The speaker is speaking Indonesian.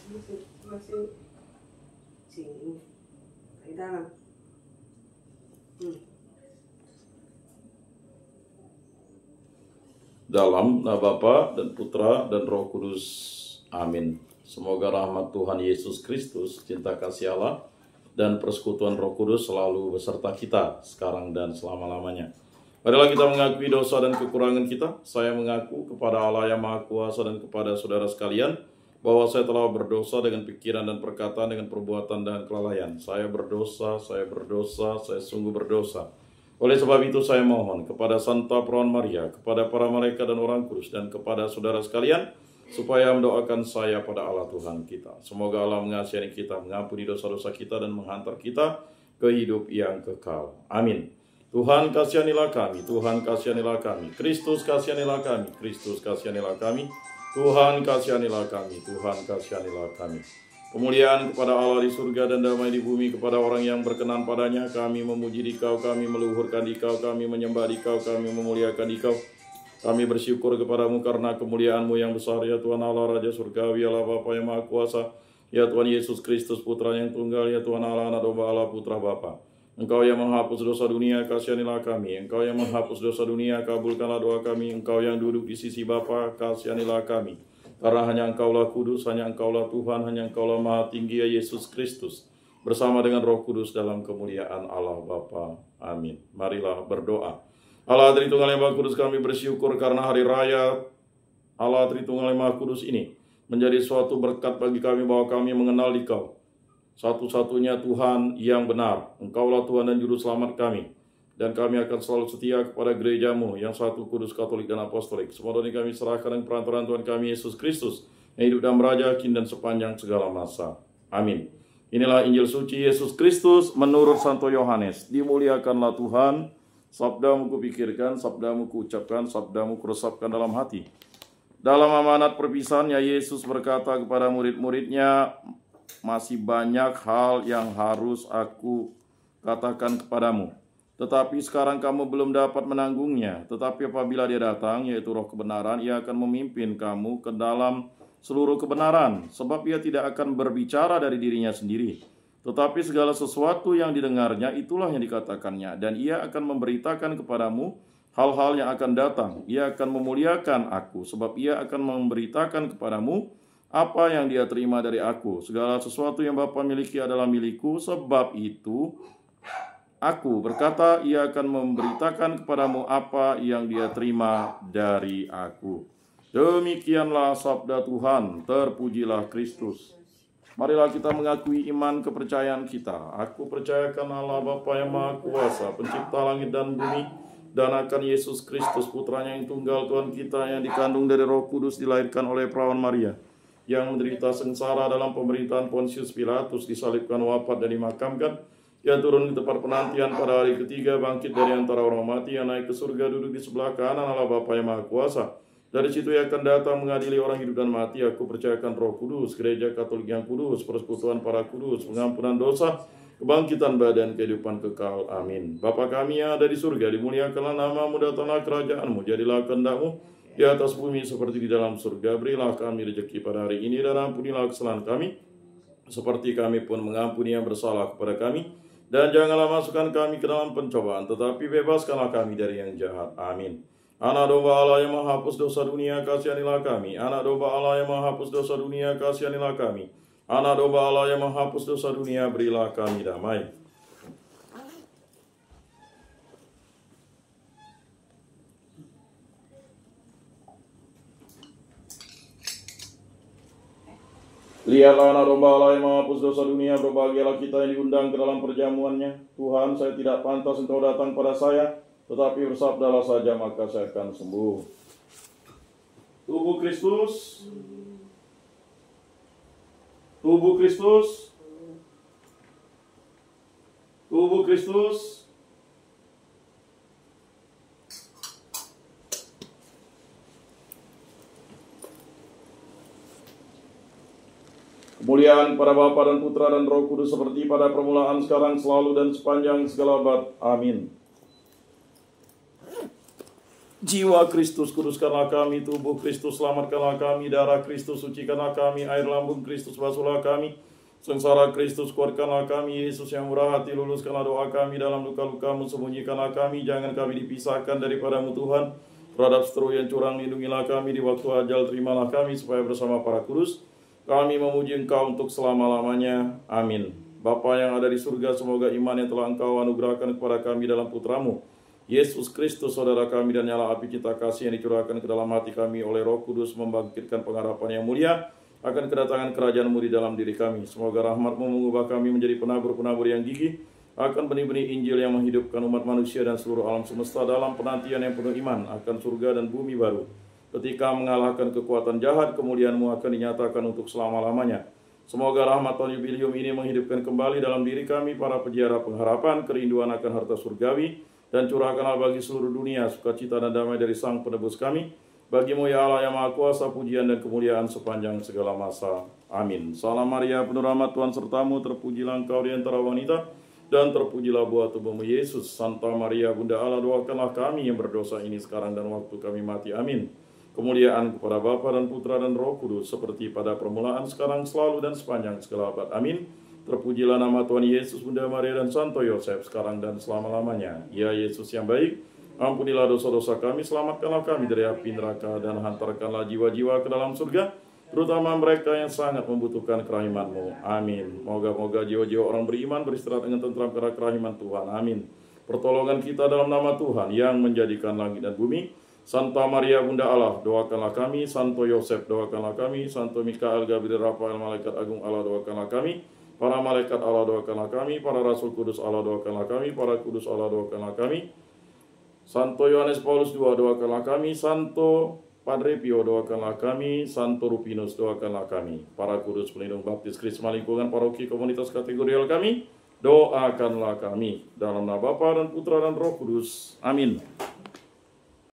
Masih sini di dalam. Dalam nama Bapa dan Putra dan Roh Kudus. Amin. Semoga rahmat Tuhan Yesus Kristus, cinta kasih Allah, dan persekutuan Roh Kudus selalu beserta kita sekarang dan selama-lamanya. Marilah kita mengakui dosa dan kekurangan kita. Saya mengaku kepada Allah yang Maha Kuasa dan kepada saudara sekalian bahwa saya telah berdosa dengan pikiran dan perkataan, dengan perbuatan dan kelalaian. Saya berdosa, saya sungguh berdosa. Oleh sebab itu saya mohon kepada Santa Perawan Maria, kepada para malaikat dan orang kudus, dan kepada saudara sekalian, supaya mendoakan saya pada Allah Tuhan kita. Semoga Allah mengasihani kita, mengampuni dosa-dosa kita, dan menghantar kita ke hidup yang kekal. Amin. Tuhan kasihanilah kami, Tuhan kasihanilah kami, Kristus kasihanilah kami, Kristus kasihanilah kami, Tuhan kasihanilah kami, Tuhan kasihanilah kami. Kemuliaan kepada Allah di surga dan damai di bumi kepada orang yang berkenan padanya. Kami memuji Dikau, kami meluhurkan Dikau, kami menyembah Dikau, kami memuliakan Dikau. Kami bersyukur kepadamu karena kemuliaan-Mu yang besar, ya Tuhan Allah, Raja Surgawi, Allah Bapa yang Maha Kuasa, ya Tuhan Yesus Kristus, Putra yang tunggal, ya Tuhan Allah, Anak Domba Allah, Putra Bapa. Engkau yang menghapus dosa dunia, kasihanilah kami. Engkau yang menghapus dosa dunia, kabulkanlah doa kami. Engkau yang duduk di sisi Bapa, kasihanilah kami. Karena hanya Engkaulah kudus, hanya Engkaulah Tuhan, hanya Engkaulah Maha Tinggi, ya Yesus Kristus, bersama dengan Roh Kudus dalam kemuliaan Allah Bapa. Amin. Marilah berdoa. Allah Tritunggal yang Maha Kudus, kami bersyukur karena hari raya Allah Tritunggal yang Maha Kudus ini menjadi suatu berkat bagi kami bahwa kami mengenal Dikau, satu-satunya Tuhan yang benar. Engkaulah Tuhan dan Juru Selamat kami. Dan kami akan selalu setia kepada gereja-Mu yang satu, kudus, katolik, dan apostolik. Semua ini kami serahkan dengan perantaraan Tuhan kami Yesus Kristus, yang hidup dan meraja kini dan sepanjang segala masa. Amin. Inilah Injil suci Yesus Kristus menurut Santo Yohanes. Dimuliakanlah Tuhan. Sabda-Mu kupikirkan, Sabda-Mu kuucapkan, Sabda-Mu kuresapkan dalam hati. Dalam amanat perpisahannya, Yesus berkata kepada murid-muridnya, masih banyak hal yang harus aku katakan kepadamu. Tetapi sekarang kamu belum dapat menanggungnya. Tetapi apabila Dia datang, yaitu Roh kebenaran, Ia akan memimpin kamu ke dalam seluruh kebenaran. Sebab Ia tidak akan berbicara dari dirinya sendiri. Tetapi segala sesuatu yang didengarnya, itulah yang dikatakannya. Dan Ia akan memberitakan kepadamu hal-hal yang akan datang. Ia akan memuliakan aku. Sebab Ia akan memberitakan kepadamu apa yang Dia terima dari aku. Segala sesuatu yang Bapa miliki adalah milikku. Sebab itu Aku berkata, Ia akan memberitakan kepadamu apa yang Dia terima dari aku. Demikianlah sabda Tuhan, terpujilah Kristus. Marilah kita mengakui iman kepercayaan kita. Aku percayakan Allah Bapa yang Maha Kuasa, pencipta langit dan bumi, dan akan Yesus Kristus, Putranya yang tunggal Tuhan kita, yang dikandung dari Roh Kudus, dilahirkan oleh Perawan Maria, yang menderita sengsara dalam pemerintahan Pontius Pilatus, disalibkan, wafat, dan dimakamkan. Ia turun di tempat penantian pada hari ketiga, bangkit dari antara orang mati, yang naik ke surga, duduk di sebelah kanan Allah Bapa yang Maha Kuasa. Dari situ Ia akan datang mengadili orang hidup dan mati. Aku percayakan Roh Kudus, gereja Katolik yang kudus, persekutuan para kudus, pengampunan dosa, kebangkitan badan, kehidupan kekal. Amin. Bapa kami yang ada di surga, dimuliakanlah nama-Mu, datanglah kerajaan-Mu, jadilah kehendak-Mu di atas bumi seperti di dalam surga. Berilah kami rezeki pada hari ini, dan ampunilah kesalahan kami, seperti kami pun mengampuni yang bersalah kepada kami. Dan janganlah masukkan kami ke dalam pencobaan, tetapi bebaskanlah kami dari yang jahat. Amin. Anak domba Allah yang menghapus dosa dunia, kasihanilah kami. Anak domba Allah yang menghapus dosa dunia, kasihanilah kami. Anak domba Allah yang menghapus dosa dunia, berilah kami damai. Lihatlah anak domba Allah yang menghapus dosa dunia, berbahagialah kita yang diundang ke dalam perjamuannya. Tuhan, saya tidak pantas Engkau datang pada saya, tetapi bersabdalah saja maka saya akan sembuh. Tubuh Kristus, tubuh Kristus, tubuh Kristus. Kemuliaan kepada Bapa dan Putra dan Roh Kudus seperti pada permulaan, sekarang, selalu, dan sepanjang segala abad. Amin. Jiwa Kristus kuduskanlah kami, tubuh Kristus selamatkanlah kami, darah Kristus sucikanlah kami, air lambung Kristus basuhlah kami, sengsara Kristus kuatkanlah kami, Yesus yang murah hati luluskanlah doa kami, dalam luka-lukamu sembunyikanlah kami, jangan kami dipisahkan daripadamu Tuhan, terhadap seteru yang curang lindungilah kami, di waktu ajal terimalah kami, supaya bersama para kudus kami memuji Engkau untuk selama-lamanya. Amin. Bapa yang ada di surga, semoga iman yang telah Engkau anugerahkan kepada kami dalam Putramu Yesus Kristus, saudara kami, dan nyala api cinta kasih yang dicurahkan ke dalam hati kami oleh Roh Kudus membangkitkan pengharapan yang mulia akan kedatangan kerajaan-Mu di dalam diri kami. Semoga rahmat-Mu mengubah kami menjadi penabur-penabur yang gigih akan benih-benih Injil yang menghidupkan umat manusia dan seluruh alam semesta dalam penantian yang penuh iman akan surga dan bumi baru. Ketika mengalahkan kekuatan jahat, kemuliaan-Mu akan dinyatakan untuk selama-lamanya. Semoga rahmat tahun jubilium ini menghidupkan kembali dalam diri kami para peziarah pengharapan, kerinduan akan harta surgawi, dan curahkanlah bagi seluruh dunia sukacita dan damai dari Sang Penebus kami. Bagi-Mu ya Allah yang Maha Kuasa, pujian dan kemuliaan sepanjang segala masa. Amin. Salam Maria, penuh rahmat Tuhan sertamu, terpujilah Engkau di antara wanita, dan terpujilah buah tubuh-Mu Yesus. Santa Maria, Bunda Allah, doakanlah kami yang berdosa ini sekarang dan waktu kami mati. Amin. Kemuliaan kepada Bapa dan Putra dan Roh Kudus, seperti pada permulaan, sekarang, selalu, dan sepanjang segala abad. Amin. Terpujilah nama Tuhan Yesus, Bunda Maria, dan Santo Yosef, sekarang dan selama-lamanya. Ya Yesus yang baik, ampunilah dosa-dosa kami, selamatkanlah kami dari api neraka, dan hantarkanlah jiwa-jiwa ke dalam surga, terutama mereka yang sangat membutuhkan kerahiman-Mu. Amin. Moga-moga jiwa-jiwa orang beriman beristirahat dengan tentram karena kerahiman Tuhan. Amin. Pertolongan kita dalam nama Tuhan yang menjadikan langit dan bumi. Santa Maria, Bunda Allah, doakanlah kami. Santo Yosef, doakanlah kami. Santo Mikael, Gabriel, Rafael, Malaikat Agung Allah, doakanlah kami. Para malaikat Allah, doakanlah kami. Para rasul kudus Allah, doakanlah kami. Para kudus Allah, doakanlah kami. Santo Yohanes Paulus II, doakanlah kami. Santo Padre Pio, doakanlah kami. Santo Rupinus, doakanlah kami. Para kudus pelindung baptis Krisma lingkungan paroki komunitas kategorial kami, doakanlah kami. Dalam nama Bapa dan Putra dan Roh Kudus. Amin.